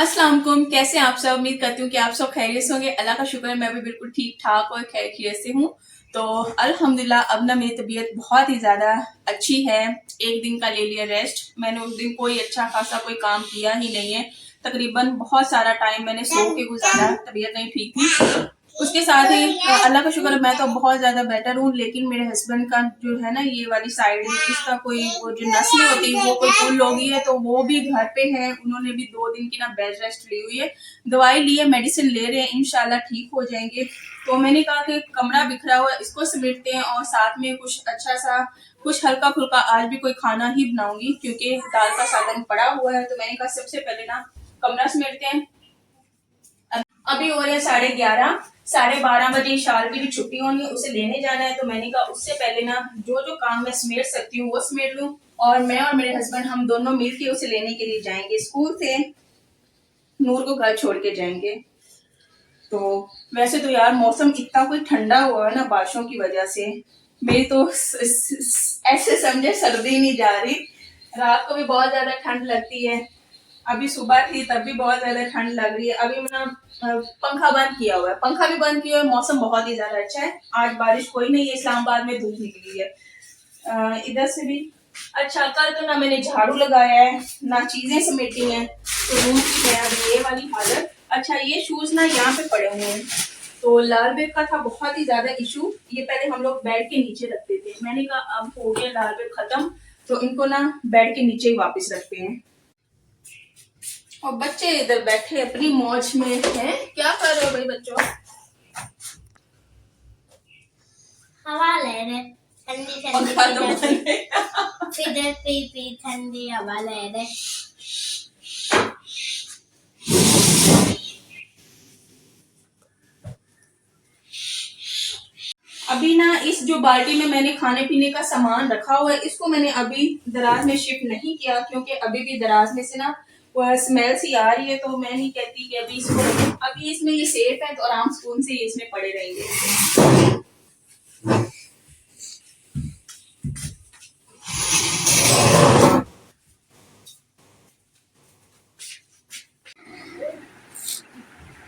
अस्सलाम वालेकुम। कैसे हैं आप सब? उम्मीद करती हूँ कि आप सब खैरियत से होंगे। अल्लाह का शुक्र है, मैं भी बिल्कुल ठीक ठाक और खैरियत से हूँ। तो अल्हम्दुलिल्लाह अब ना मेरी तबीयत बहुत ही ज़्यादा अच्छी है। एक दिन का ले लिया रेस्ट। मैंने उस दिन कोई अच्छा खासा कोई काम किया ही नहीं है। तकरीबन बहुत सारा टाइम मैंने सो के गुजारा, तबीयत नहीं ठीक थी। उसके साथ ही अल्लाह का शुक्र है मैं तो बहुत ज्यादा बेटर हूँ, लेकिन मेरे हस्बैंड का जो है ना ये वाली साइड, इसका कोई वो जो नस्ल होती है वो कोई फुल हो गई है, तो वो भी घर पे है। उन्होंने भी 2 दिन की ना बेड रेस्ट ली हुई है, दवाई ली है, मेडिसिन ले रहे हैं, इंशाल्लाह ठीक हो जाएंगे। तो मैंने कहा कि कमरा बिखरा हुआ है, इसको समेटते हैं और साथ में कुछ अच्छा सा कुछ हल्का फुल्का आज भी कोई खाना ही बनाऊंगी, क्योंकि दाल का सालन पड़ा हुआ है। तो मैंने कहा सबसे पहले ना कमरा समेटते हैं। अभी हो रहे हैं 11:30। 12:30 बजे शाल की भी छुट्टी होनी है, उसे लेने जाना है। तो मैंने कहा उससे पहले ना जो जो काम मैं समेट सकती हूँ वो समेट लूं, और मैं और मेरे हस्बैंड हम दोनों मिलकर उसे लेने के लिए जाएंगे। स्कूल से नूर को घर छोड़ के जाएंगे। तो वैसे तो यार मौसम इतना कोई ठंडा हुआ है ना बारिशों की वजह से, मेरी तो ऐसे समझे सर्दी नहीं जा रही। रात को भी बहुत ज्यादा ठंड लगती है। अभी सुबह थी तब भी बहुत ज्यादा ठंड लग रही है। अभी मैंने पंखा बंद किया हुआ है, पंखा भी बंद किया हुआ है। मौसम बहुत ही ज्यादा अच्छा है। आज बारिश कोई नहीं है, इस्लामाबाद में धूप निकली है। इधर से भी अच्छा। कल तो ना मैंने झाड़ू लगाया है ना चीजें समेटी हैं, तो रूम की है अभी ये वाली हालत। अच्छा, ये शूज ना यहाँ पे पड़े हुए हैं। तो लाल बेग का था बहुत ही ज्यादा इशू। ये पहले हम लोग बेड के नीचे रखते थे, मैंने कहा अब हो गया लाल बेग खत्म, तो इनको ना बेड के नीचे ही वापस रखते हैं। और बच्चे इधर बैठे अपनी मौज में हैं। क्या कर रहे हो भाई बच्चों? हवा ले रहे, ठंडी ठंडी फिर पी ठंडी हवा ले रहे। अभी ना इस जो बाल्टी में मैंने खाने पीने का सामान रखा हुआ है, इसको मैंने अभी दराज में शिफ्ट नहीं किया, क्योंकि अभी भी दराज में से ना वो स्मेल सी आ रही है। तो मैं नहीं कहती कि अभी इसको, अभी इसमें ये सेफ है तो आराम सुकून से ये इसमें पड़े रहेंगे।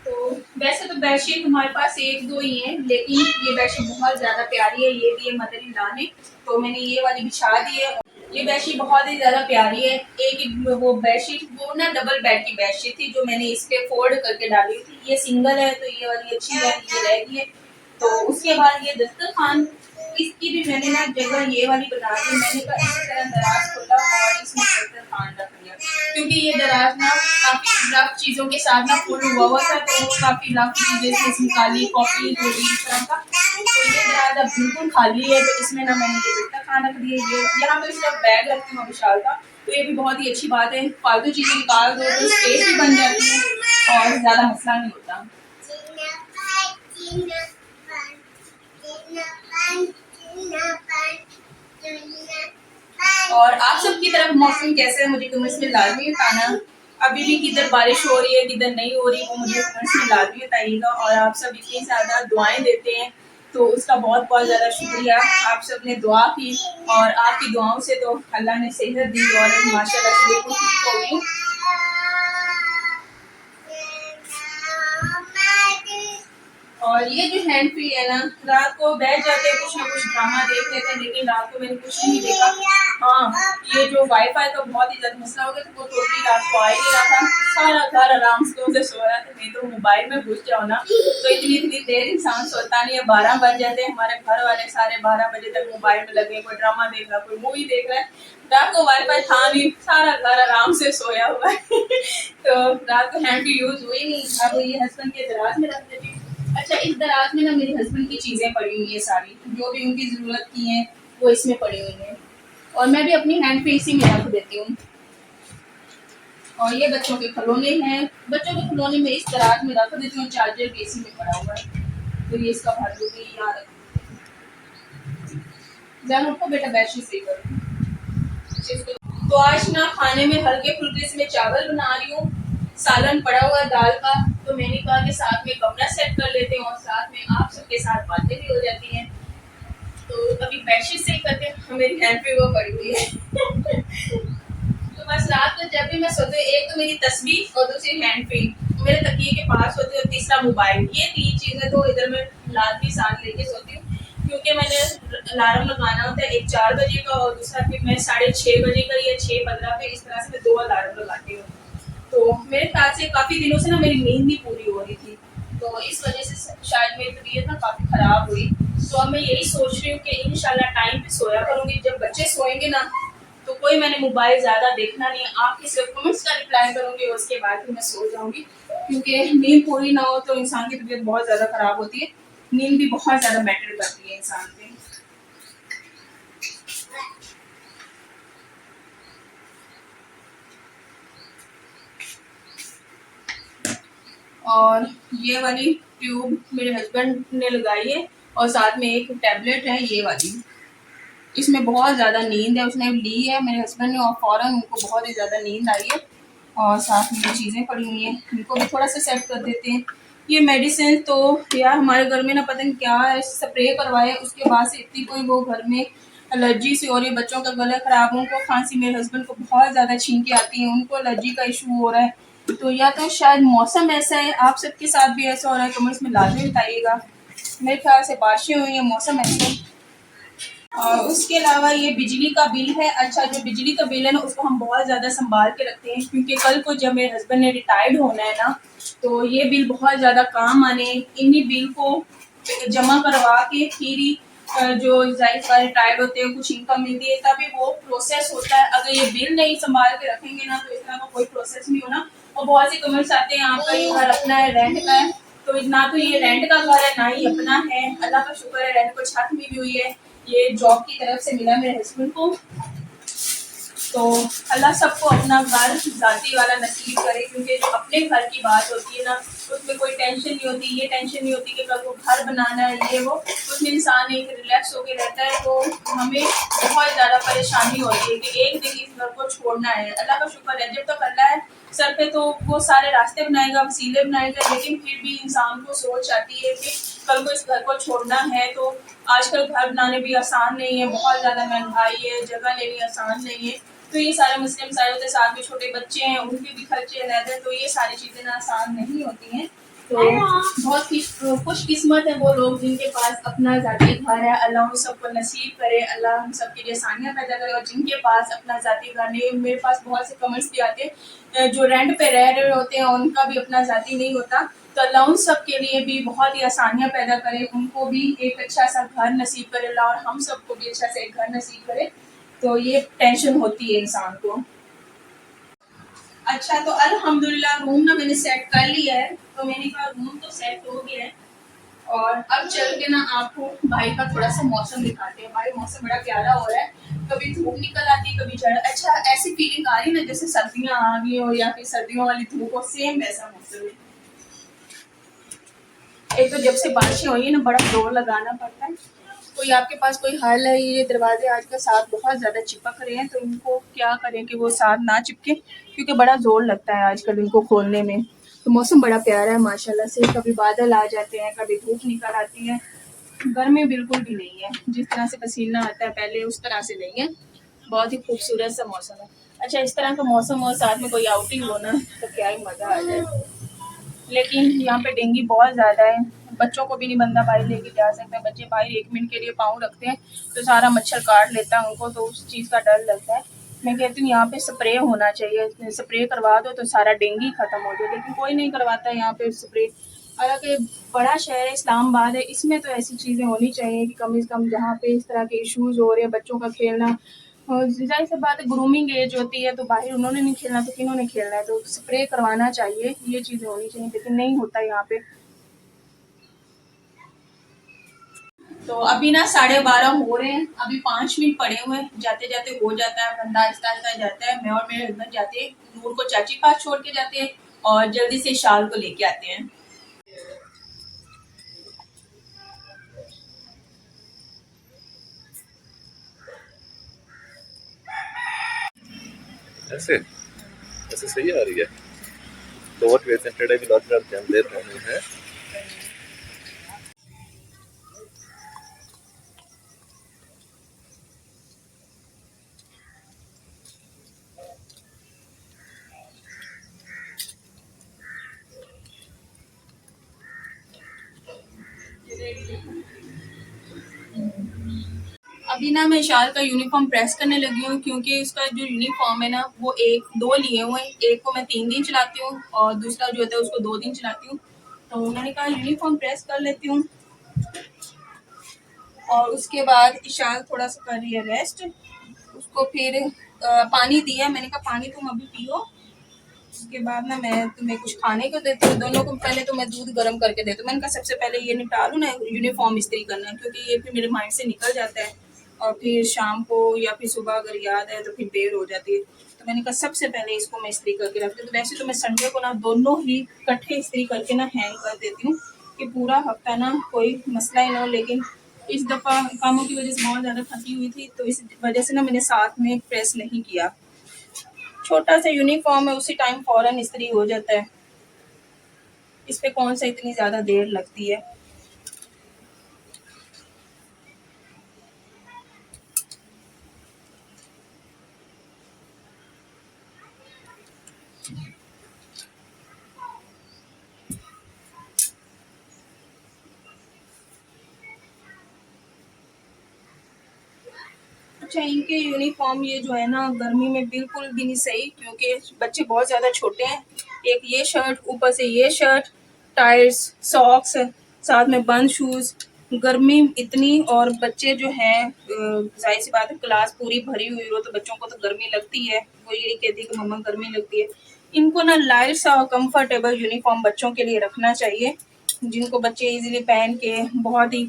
तो वैसे तो बेडशीट हमारे पास एक दो ही है, लेकिन ये बेडशीट बहुत ज्यादा प्यारी है। ये भी है मदर इन लॉ ने, तो मैंने ये वाली बिछा दी है। ये बेडशीट बहुत ही ज्यादा प्यारी है। एक वो बेडशीट वो ना डबल बेड की बेडशीट थी, जो मैंने इस पे फोल्ड करके डाली थी। ये सिंगल है तो ये वाली अच्छी है, ये रह गई है। तो उसके बाद ये दस्तरखान, इसकी भी मैंने ना जगह ये वाली बना दी। मैंने कहा इसी तरह दराज खोला और इसमें दस्तरखान रख दिया, क्योंकि ये दराज ना काफी रफ चीजों के साथ ना फुल हुआ हुआ था। तो काफी रफ चीजें से इसमें काली कॉपी हो गई इस तरह का। तो ये दराज अब बिल्कुल खाली है, तो इसमें ना मैंने ये दस्तरखान रख दिया। ये यहाँ पे सिर्फ बैग रखती हूँ विशाल का, तो ये भी बहुत ही अच्छी बात है। फालतू चीजें निकाल दो तो स्पेस भी बन जाती है और ज्यादा मसला नहीं होता। और आप सबकी तरफ मौसम कैसे है मुझे कमेंट्स में लाजमी बताना। अभी भी किधर बारिश हो रही है किधर नहीं हो रही, वो मुझे कमेंट्स में लाजमी बताइएगा। और आप सब इतनी ज्यादा दुआएं देते हैं तो उसका बहुत बहुत ज्यादा शुक्रिया। आप सब ने दुआ की और आपकी दुआओं से तो अल्लाह ने सेहत दी और माशाल्लाह से बिल्कुल ठीक हो गई। और ये जो हैंड फ्री है ना, रात को बैठ जाते हैं कुछ ना कुछ ड्रामा देख लेते हैं, लेकिन रात को मैंने कुछ नहीं देखा। हाँ, ये जो वाईफाई का बहुत ही ज्यादा मसला हो गया, तो वो टोटली रात को आ ही नहीं रहा था। सारा घर आराम से उसे सो रहा था। नहीं तो मोबाइल में घुस जाओ ना तो इतनी इतनी देर इंसान सोता नहीं है। 12 बज जाते हैं। हमारे घर वाले सारे 12 बजे तक मोबाइल में लगे, कोई ड्रामा देख रहा, कोई मूवी देख रहा है। रात को वाईफाई था नहीं, सारा घर आराम से सोया हुआ है। तो रात को हैंड फ्री यूज हुई नहीं। अब ये हस्बैंड के दराज में रख देती हूँ। अच्छा, इस दराज में ना मेरे हस्बैंड की चीजें पड़ी हुई है, सारी जो भी उनकी जरूरत की हैं वो इसमें पड़ी हुई हैं। और मैं भी अपनी हैंड पे इसी में रख देती हूँ। और ये बच्चों के खिलौने हैं, बच्चों के खिलौने में इस दराज में रख देती हूँ। चार्जर भी इसी में पड़ा हुआ है, तो ये इसका भर दूंगी यहाँ रख। जान उठो बेटा, बेडशीट सही करो। तो आज ना खाने में हल्के फुल्के से मैं चावल बना रही हूँ। सालन पड़ा हुआ है दाल का, तो मैंने कहा कि साथ में कमरा सेट कर लेते हैं और साथ में आप सबके साथ बातें भी हो जाती हैं। तो अभी बेडशीट सही करते हैं, मेरी हैंड पे वो पड़ी हुई है। तो बस रात को जब भी मैं सोती हूँ, एक तो मेरी तस्वीर और दूसरी हैंड फ्री मेरे तकिए के पास होती है और तीसरा मोबाइल। ये 3 चीजें तो इधर मैं लाद भी साथ लेके सोती हूँ, क्योंकि मैंने अलार्म लगाना होता है एक 4 बजे का और दूसरा फिर मैं 6:30 बजे का या 6:15 पे, इस तरह से मैं 2 अलार्म लगाती हूँ। तो मेरे ख्याल से काफी दिनों से ना मेरी नींद नहीं पूरी हो रही थी, तो इस वजह से शायद मेरी तबीयत ना काफी खराब हुई। तो अब मैं यही सोच रही हूँ कि इंशाल्लाह टाइम पे सोया करूंगी। जब बच्चे सोएंगे ना तो कोई मैंने मोबाइल ज्यादा देखना नहीं है, आपके सिर्फ कमेंट्स का रिप्लाई करूंगी, उसके बाद फिर मैं सो जाऊंगी, क्योंकि नींद पूरी ना हो तो इंसान की तबीयत बहुत ज्यादा खराब होती है। नींद भी बहुत ज्यादा मैटर करती है इंसान पे। और ये वाली ट्यूब मेरे हस्बैंड ने लगाई है और साथ में एक टैबलेट है ये वाली, इसमें बहुत ज़्यादा नींद है, उसने ली है मेरे हस्बैंड ने और फ़ौरन उनको बहुत ही ज़्यादा नींद आई है। और साथ में ये चीज़ें पड़ी हुई हैं, इनको भी थोड़ा सा सेट कर देते हैं। ये मेडिसिन तो यार हमारे घर में ना पता नहीं क्या है, स्प्रे करवाए उसके बाद से इतनी कोई वो घर में एलर्जी सी हो रही है, बच्चों का गला खराब, उनको खांसी, मेरे हस्बैंड को बहुत ज़्यादा छींकें आती हैं, उनको एलर्जी का इशू हो रहा है। तो या तो शायद मौसम ऐसा है, आप सबके साथ भी ऐसा हो रहा है, कमेंट्स में लाजमी बताइएगा। मेरे ख्याल से बारिशें हुई हैं, मौसम ऐसा है। और उसके अलावा ये बिजली का बिल है। अच्छा, जो बिजली का बिल है ना उसको हम बहुत ज़्यादा संभाल के रखते हैं, क्योंकि कल को जब मेरे हस्बैंड ने रिटायर्ड होना है ना तो ये बिल बहुत ज़्यादा काम आने, इन्हीं बिल को जमा करवा के फिर ही जो जाहिर रिटायर्ड होते हैं कुछ इनकम मिलती है तभी वो प्रोसेस होता है। अगर ये बिल नहीं संभाल के रखेंगे ना तो इस तरह का कोई प्रोसेस नहीं होना। और बहुत से कमेंट्स आते हैं आपका ये घर अपना है रेंट का है, तो ना तो ये रेंट का घर है ना ही अपना है। अल्लाह का शुक्र है रेंट को छत मिली हुई है, ये जॉब की तरफ से मिला मेरे हस्बैंड को। तो अल्लाह सबको अपना घर जाती वाला नसीब करे, क्योंकि जो अपने घर की बात होती है ना उसमें कोई टेंशन नहीं होती, ये टेंशन नहीं होती कि कल को घर बनाना है ये वो, उसमें इंसान एक रिलैक्स होकर रहता है। तो हमें बहुत ज़्यादा परेशानी होती है कि एक दिन इस घर को छोड़ना है। अल्लाह का शुक्र है जब तक अल्लाह है सर पे तो वो सारे रास्ते बनाएगा, वसीले बनाएगा, लेकिन फिर भी इंसान को सोच आती है कि कल को इस घर को छोड़ना है। तो आजकल घर बनाने भी आसान नहीं है, बहुत ज़्यादा महंगाई है, जगह लेनी आसान नहीं है। तो ये सारे मसले मसाइल होते हैं, साथ में छोटे बच्चे हैं उनके भी खर्चे अलग हैं, तो ये सारी चीज़ें ना आसान नहीं होती हैं। तो बहुत खुशकिस्मत है वो लोग जिनके पास अपना ज़ाती घर है। अल्लाह उन सबको नसीब करे, अल्लाह हम सबके लिए आसानियाँ पैदा करे। और जिनके पास अपना ज़ाती घर नहीं, मेरे पास बहुत से कमेंट्स भी आते हैं जो रेंट पे रह रहे होते हैं उनका भी अपना ज़ाती नहीं होता, तो अल्लाह उन सब के लिए भी बहुत ही आसानियाँ पैदा करे, उनको भी एक अच्छा सा घर नसीब करे अल्लाह, और हम सबको भी अच्छा सा एक घर नसीब करे। तो ये टेंशन होती है इंसान को। अच्छा, तो अल्हम्दुलिल्लाह रूम ना मैंने सेट कर लिया है, तो मैंने कहा रूम तो सेट हो गया है और अब चल के ना आपको भाई का थोड़ा सा मौसम दिखाते हैं। भाई मौसम बड़ा प्यारा हो रहा है, कभी धूप निकल आती है कभी झड़। अच्छा, ऐसी फीलिंग आ रही है ना जैसे सर्दियाँ आ गई हो या फिर सर्दियों वाली धूप हो, सेम वैसा मौसम है। एक तो जब से बारिशें हुई है ना बड़ा जोर लगाना पड़ता है। कोई आपके पास कोई हल है? ये दरवाजे आजकल साथ बहुत ज़्यादा चिपक रहे हैं, तो इनको क्या करें कि वो साथ ना चिपके, क्योंकि बड़ा जोर लगता है आजकल इनको खोलने में। तो मौसम बड़ा प्यारा है माशाल्लाह से, कभी बादल आ जाते हैं कभी धूप निकल आती है, गर्मी बिल्कुल भी नहीं है, जिस तरह से पसीना आता है पहले उस तरह से नहीं है। बहुत ही खूबसूरत सा मौसम है। अच्छा, इस तरह का मौसम हो साथ में कोई आउटिंग हो ना तो क्या ही मज़ा आ जाए। लेकिन यहाँ पे डेंगू बहुत ज़्यादा है, बच्चों को भी नहीं बंदा बाहर लेके जा सकता। बच्चे बाहर 1 मिनट के लिए पाँव रखते हैं तो सारा मच्छर काट लेता है उनको, तो उस चीज़ का डर लगता है। मैं कहती हूँ यहाँ पे स्प्रे होना चाहिए, स्प्रे करवा दो तो सारा डेंगू ख़त्म हो जाए, लेकिन कोई नहीं करवाता है यहाँ पे स्प्रे। हालांकि बड़ा शहर है इस्लामाबाद है, इसमें तो ऐसी चीज़ें होनी चाहिए कि कम से कम जहाँ पे इस तरह के इश्यूज़ हो रहे हैं, बच्चों का खेलना, और जाहिर सी बात है ग्रूमिंग एज होती है, तो बाहर उन्होंने नहीं खेलना तो किन्होंने खेलना है, तो स्प्रे करवाना चाहिए, ये चीज़ें होनी चाहिए, लेकिन नहीं होता यहाँ पे। तो अभी ना 12:30 हो रहे हैं, अभी 5 मिनट पड़े हुए हैं, जाते जाते हो जाता है, बंदा आहिस्ता आहिस्ता जाता है। मैं और मेरे हस्बैंड जाते हैं, नूर को चाची पास छोड़ के जाते हैं और जल्दी से शाल को लेके आते हैं। ऐसे ऐसे सही आ रही है। So what we are saying today, we lost our there है। अभी ना मैं इशाल का यूनिफॉर्म प्रेस करने लगी हूँ, क्योंकि उसका जो यूनिफॉर्म है ना वो एक दो लिए हुए हैं, एक को मैं 3 दिन चलाती हूँ और दूसरा जो होता है उसको 2 दिन चलाती हूँ। तो मैंने कहा यूनिफॉर्म प्रेस कर लेती हूँ और उसके बाद इशाल थोड़ा सा कर रही है रेस्ट। उसको फिर पानी दिया, मैंने कहा पानी तुम अभी पियो, उसके बाद ना मैं तुम्हें कुछ खाने को देती हूँ। दोनों को पहले तो मैं दूध गर्म करके देती हूँ। मैंने कहा सबसे पहले ये निपटा लूँ ना, यूनिफॉर्म इस्त्री करना, क्योंकि ये फिर मेरे माइंड से निकल जाता है और फिर शाम को या फिर सुबह अगर याद है तो फिर देर हो जाती है। तो मैंने कहा सबसे पहले इसको मैं इस्त्री करके रखती हूँ। तो वैसे तो मैं संडे को ना दोनों ही इकट्ठे इस्त्री करके ना हैंग कर देती हूँ कि पूरा हफ्ता ना कोई मसला ही ना हो, लेकिन इस दफ़ा कामों की वजह से बहुत ज़्यादा थकी हुई थी, तो इस वजह से ना मैंने साथ में प्रेस नहीं किया। छोटा सा यूनिफॉर्म है, उसी टाइम फौरन इस्त्री हो जाता है, इस पे कौन सा इतनी ज़्यादा देर लगती है। अच्छा, इनके यूनिफॉर्म ये जो है ना गर्मी में बिल्कुल भी नहीं सही, क्योंकि बच्चे बहुत ज़्यादा छोटे हैं। एक ये शर्ट, ऊपर से ये शर्ट, टायर्स, सॉक्स, साथ में बंद शूज़, गर्मी इतनी, और बच्चे जो हैं जाहिर सी बात है क्लास पूरी भरी हुई हो तो बच्चों को तो गर्मी लगती है, वो यही कहती है कि मम्मा गर्मी लगती है। इनको ना लाइट सा और कंफर्टेबल यूनिफॉर्म बच्चों के लिए रखना चाहिए, जिनको बच्चे इजीली पहन के बहुत ही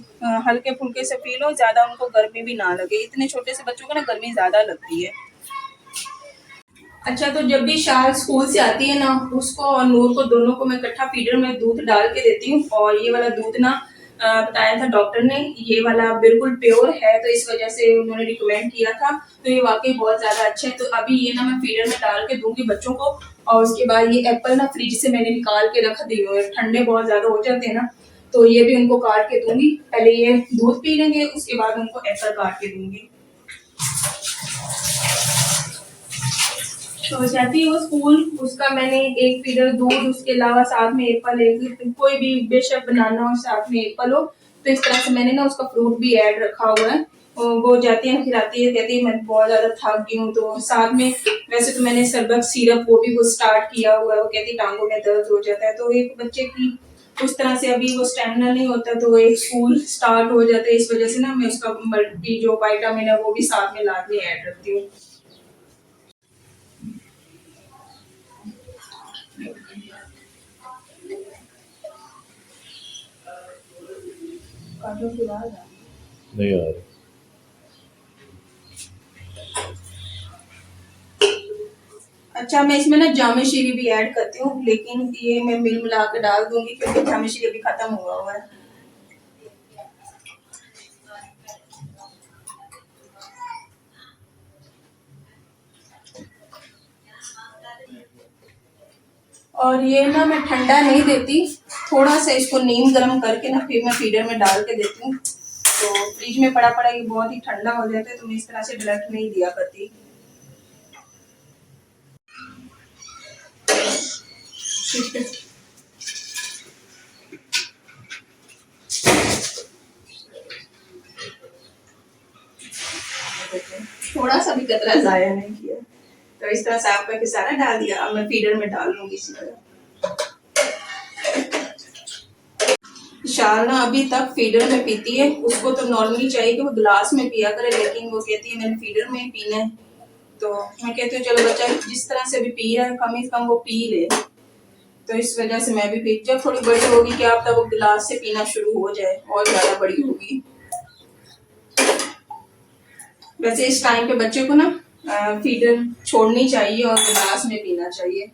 हल्के फुल्के से फील हो, ज़्यादा उनको गर्मी भी ना लगे। इतने छोटे से बच्चों को ना गर्मी ज़्यादा लगती है। अच्छा, तो जब भी शाल स्कूल से आती है ना, उसको और नूर को दोनों को मैं इकट्ठा फीडर में दूध डाल के देती हूँ। और ये वाला दूध ना बताया था डॉक्टर ने, ये वाला बिल्कुल प्योर है, तो इस वजह से उन्होंने रिकमेंड किया था। तो ये वाकई बहुत ज्यादा अच्छा है। तो अभी ये ना मैं फीडर में डाल के दूंगी बच्चों को, और उसके बाद ये एप्पल ना फ्रिज से मैंने निकाल के रख दी हुए, ठंडे बहुत ज्यादा हो जाते हैं ना, तो ये भी उनको काट के दूंगी। पहले ये दूध पी लेंगे, उसके बाद उनको एप्पल काट के दूंगी। तो जाती है वो स्कूल, उसका मैंने एक फीडर दूध, उसके अलावा साथ में एप्पल, एक कोई भी बेशक बनाना हो साथ में एप्पल हो, तो इस तरह से मैंने ना उसका फ्रूट भी ऐड रखा हुआ है। और वो जाती है खिलाती है, कहती है मैं बहुत ज्यादा थक गई हूँ, तो साथ में वैसे तो मैंने सरबत सिरप वो भी वो स्टार्ट किया हुआ है। वो कहती टांगों में दर्द हो जाता है, तो एक बच्चे की उस तरह से अभी वो स्टेमिना नहीं होता, तो एक स्कूल स्टार्ट हो जाता है, इस वजह से ना मैं उसका मल्टी जो विटामिन है वो भी साथ में लाके ऐड रखती हूँ। नहीं आ रही। अच्छा, मैं इसमें ना जामे शीरी भी ऐड करती हूँ, लेकिन ये मैं मिल मिला के डाल दूंगी क्योंकि जामे शीरी अभी खत्म हुआ है। और ये ना मैं ठंडा नहीं देती, थोड़ा सा इसको नीम गर्म करके ना फिर मैं फीडर में डाल के देती हूँ। तो फ्रिज में पड़ा पड़ा ये बहुत ही ठंडा हो जाता है, तो मैं इस तरह से डायरेक्ट नहीं दिया करती। थोड़ा सा भी कतरा जाया नहीं किया, तो इस तरह से आपका के सारा डाल दिया। अब मैं फीडर में डाल लूंगी इसी तरह। शाल ना अभी तक फीडर में पीती है, उसको तो नॉर्मली चाहिए कि वो गिलास में पिया करे, लेकिन वो कहती है मैंने फीडर में ही पीना है। तो मैं कहती हूँ चलो बच्चा जिस तरह से भी पी रहा है कम से कम वो पी ले, तो इस वजह से मैं भी पी। जब थोड़ी बड़ी होगी क्या पता वो गिलास से पीना शुरू हो जाए, और ज्यादा बड़ी होगी। वैसे इस टाइम पे बच्चे को ना फीडर छोड़नी चाहिए और गिलास में पीना चाहिए।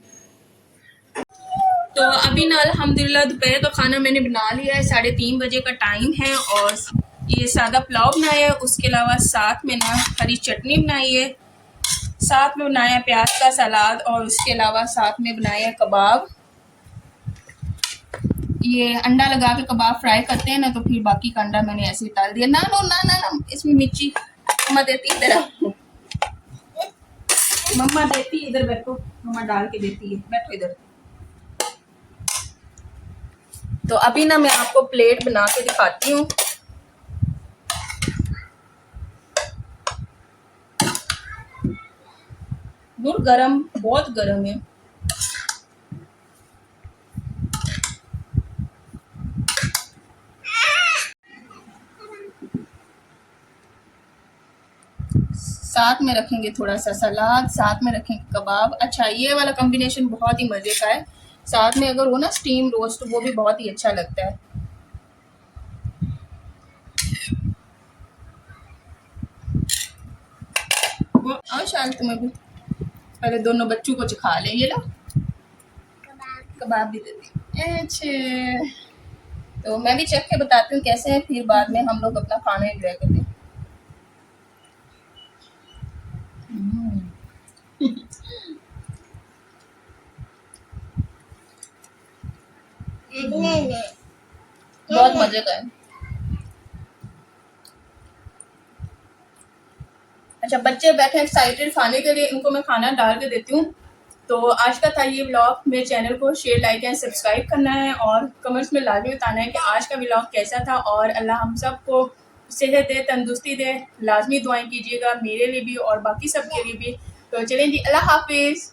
तो अभी ना अल्हम्दुलिल्लाह दोपहर का खाना मैंने बना लिया है, 3:30 बजे का टाइम है, और ये सादा पुलाव बनाया है, उसके अलावा साथ में ना हरी चटनी बनाई है, साथ में बनाया प्याज का सलाद, और उसके अलावा साथ में बनाया कबाब। ये अंडा लगा के कबाब फ्राई करते हैं ना, तो फिर बाकी का अंडा मैंने ऐसे ही डाल दिया। ना नो ना ना ना, इसमें मिर्ची मम्मा देती, इधर मम्मा देती, इधर बैठो, मम्मा डाल के देती है, बैठो इधर। तो अभी ना मैं आपको प्लेट बना के दिखाती हूँ। दूर गरम, बहुत गरम है। साथ में रखेंगे थोड़ा सा सलाद, साथ में रखेंगे कबाब। अच्छा, ये वाला कॉम्बिनेशन बहुत ही मजे का है। साथ में अगर हो ना स्टीम रोस्ट, वो भी बहुत ही अच्छा लगता है। वो और शायद तुम्हें भी पहले दोनों बच्चों को चिखा लें। ये लो कबाब भी दे दी। अच्छे, तो मैं भी चख के बताती हूँ कैसे है, फिर बाद में हम लोग अपना खाना एंजॉय करते हैं। बहुत मजे का है। अच्छा, बच्चे बैठे एक्साइटेड खाने के लिए, इनको मैं खाना डाल के देती हूँ। तो आज का था ये व्लॉग। मेरे चैनल को शेयर, लाइक एंड सब्सक्राइब करना है और कमेंट्स में लाजमी बताना है कि आज का व्लॉग कैसा था। और अल्लाह हम सबको सेहत दे, तंदुरुस्ती दे। लाजमी दुआएं कीजिएगा मेरे लिए भी और बाकी सब के लिए भी। तो चलें जी, अल्लाह हाफिज़।